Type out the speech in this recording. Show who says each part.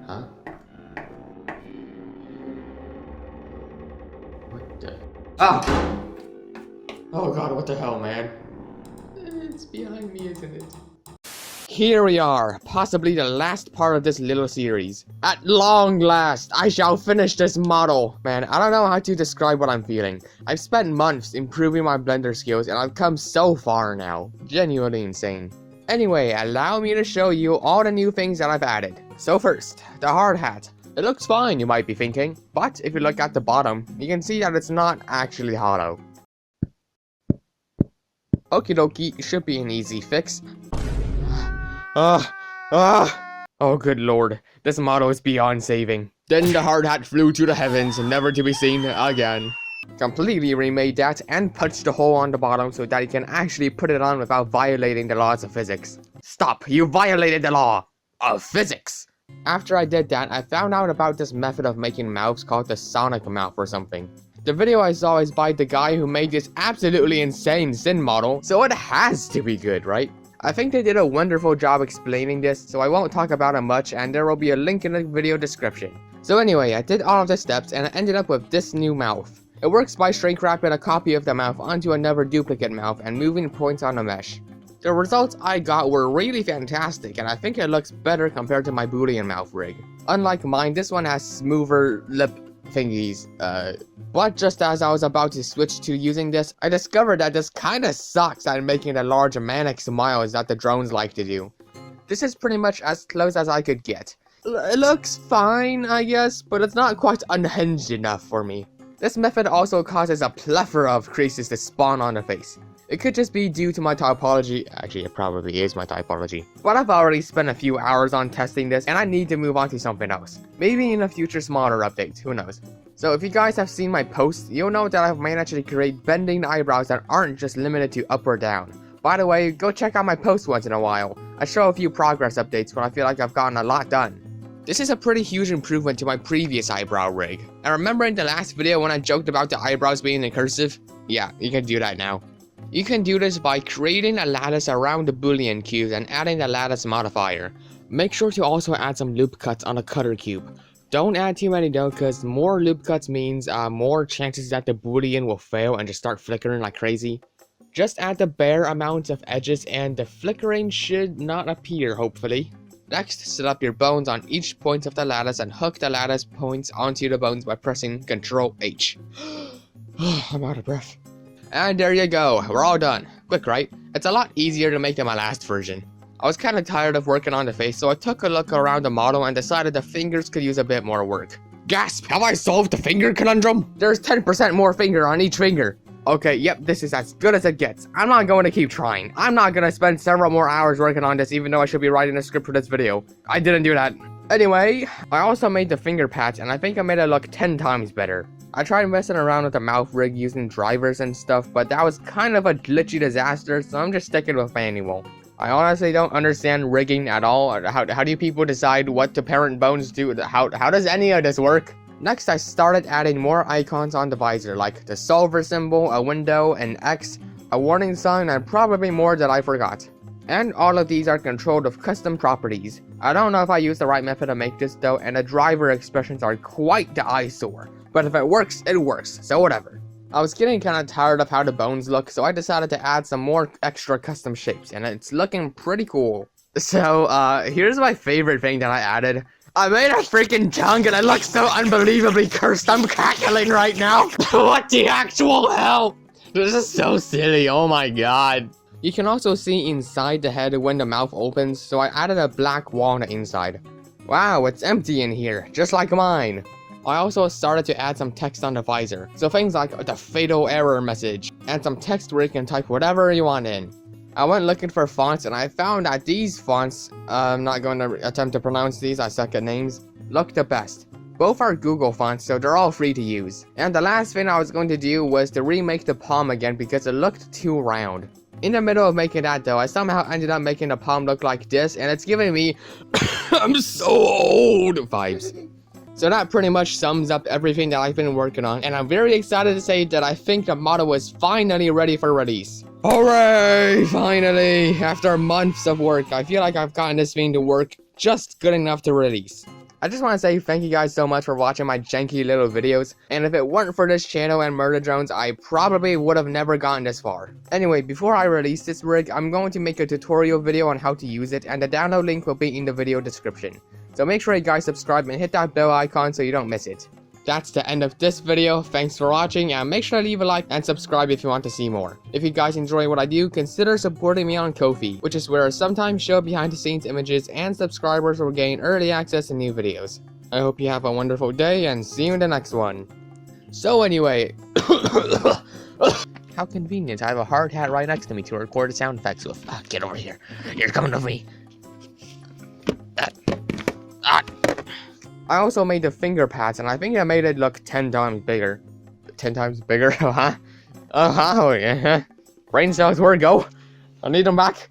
Speaker 1: Huh? What the? Ah! Oh god, what the hell, man? It's behind me, isn't it? Here we are, possibly the last part of this little series. At long last, I shall finish this model. Man, I don't know how to describe what I'm feeling. I've spent months improving my blender skills and I've come so far now. Genuinely insane. Anyway, allow me to show you all the new things that I've added. So first, the hard hat. It looks fine, you might be thinking, but if you look at the bottom, you can see that it's not actually hollow. Okie dokie, should be an easy fix. Oh good lord, this model is beyond saving. Then the hard hat flew to the heavens, never to be seen again. Completely remade that and punched a hole on the bottom so that you can actually put it on without violating the laws of physics. Stop, you violated the law of physics! After I did that, I found out about this method of making mouths called the sonic mouth or something. The video I saw is by the guy who made this absolutely insane sin model, so it has to be good, right? I think they did a wonderful job explaining this, so I won't talk about it much, and there will be a link in the video description. So anyway, I did all of the steps and I ended up with this new mouth. It works by shrink wrapping a copy of the mouth onto another duplicate mouth and moving points on the mesh. The results I got were really fantastic, and I think it looks better compared to my Boolean mouth rig. Unlike mine, this one has smoother lip thingies, but just as I was about to switch to using this, I discovered that this kinda sucks at making the large manic smiles that the drones like to do. This is pretty much as close as I could get. It looks fine, I guess, but it's not quite unhinged enough for me. This method also causes a plethora of creases to spawn on the face. It could just be due to my typology. Actually, it probably is my typology. But I've already spent a few hours on testing this, and I need to move on to something else. Maybe in a future smaller update, who knows. So if you guys have seen my posts, you'll know that I've managed to create bending eyebrows that aren't just limited to up or down. By the way, go check out my posts once in a while. I show a few progress updates when I feel like I've gotten a lot done. This is a pretty huge improvement to my previous eyebrow rig. And remember in the last video when I joked about the eyebrows being in cursive? Yeah, you can do that now. You can do this by creating a lattice around the boolean cubes and adding the lattice modifier. Make sure to also add some loop cuts on the cutter cube. Don't add too many though, cause more loop cuts means more chances that the boolean will fail and just start flickering like crazy. Just add the bare amount of edges and the flickering should not appear, hopefully. Next, set up your bones on each point of the lattice and hook the lattice points onto the bones by pressing Ctrl H. I'm out of breath. And there you go, we're all done. Quick, right? It's a lot easier to make than my last version. I was kinda tired of working on the face, so I took a look around the model and decided the fingers could use a bit more work. Gasp! Have I solved the finger conundrum? There's 10% more finger on each finger. Okay, yep, this is as good as it gets. I'm not going to keep trying. I'm not gonna spend several more hours working on this even though I should be writing a script for this video. I didn't do that. Anyway, I also made the finger patch and I think I made it look 10 times better. I tried messing around with the mouth rig using drivers and stuff, but that was kind of a glitchy disaster, so I'm just sticking with manual. I honestly don't understand rigging at all. How do people decide what to parent bones do? How does any of this work? Next, I started adding more icons on the visor, like the solver symbol, a window, an X, a warning sign, and probably more that I forgot. And all of these are controlled with custom properties. I don't know if I used the right method to make this though, and the driver expressions are quite the eyesore. But if it works, so whatever. I was getting kinda tired of how the bones look, so I decided to add some more extra custom shapes, and it's looking pretty cool. So, here's my favorite thing that I added. I made a freaking tongue and it looks so unbelievably cursed, I'm cackling right now. What the actual hell? This is so silly, oh my god. You can also see inside the head when the mouth opens, so I added a black wall on the inside. Wow, it's empty in here, just like mine. I also started to add some text on the visor, so things like the fatal error message, and some text where you can type whatever you want in. I went looking for fonts and I found that these fonts, I'm not going to attempt to pronounce these, I suck at names, look the best. Both are Google fonts, so they're all free to use. And the last thing I was going to do was to remake the palm again because it looked too round. In the middle of making that though, I somehow ended up making the palm look like this, and it's giving me I'm so old vibes. So that pretty much sums up everything that I've been working on, and I'm very excited to say that I think the model is finally ready for release. Hooray! Finally! After months of work, I feel like I've gotten this thing to work just good enough to release. I just want to say thank you guys so much for watching my janky little videos, and if it weren't for this channel and murder drones, I probably would have never gotten this far. Anyway, before I release this rig, I'm going to make a tutorial video on how to use it, and the download link will be in the video description. So make sure you guys subscribe and hit that bell icon so you don't miss it. That's the end of this video. Thanks for watching, and make sure to leave a like and subscribe if you want to see more. If you guys enjoy what I do, consider supporting me on Ko-fi, which is where I sometimes show behind the scenes images and subscribers will gain early access to new videos. I hope you have a wonderful day and see you in the next one. So anyway, how convenient, I have a hard hat right next to me to record the sound effects with. Get over here, you're coming with me. I also made the finger pads, and I think I made it look 10 times bigger. 10 times bigger, huh? Oh yeah. Brain cells, where to go? I need them back.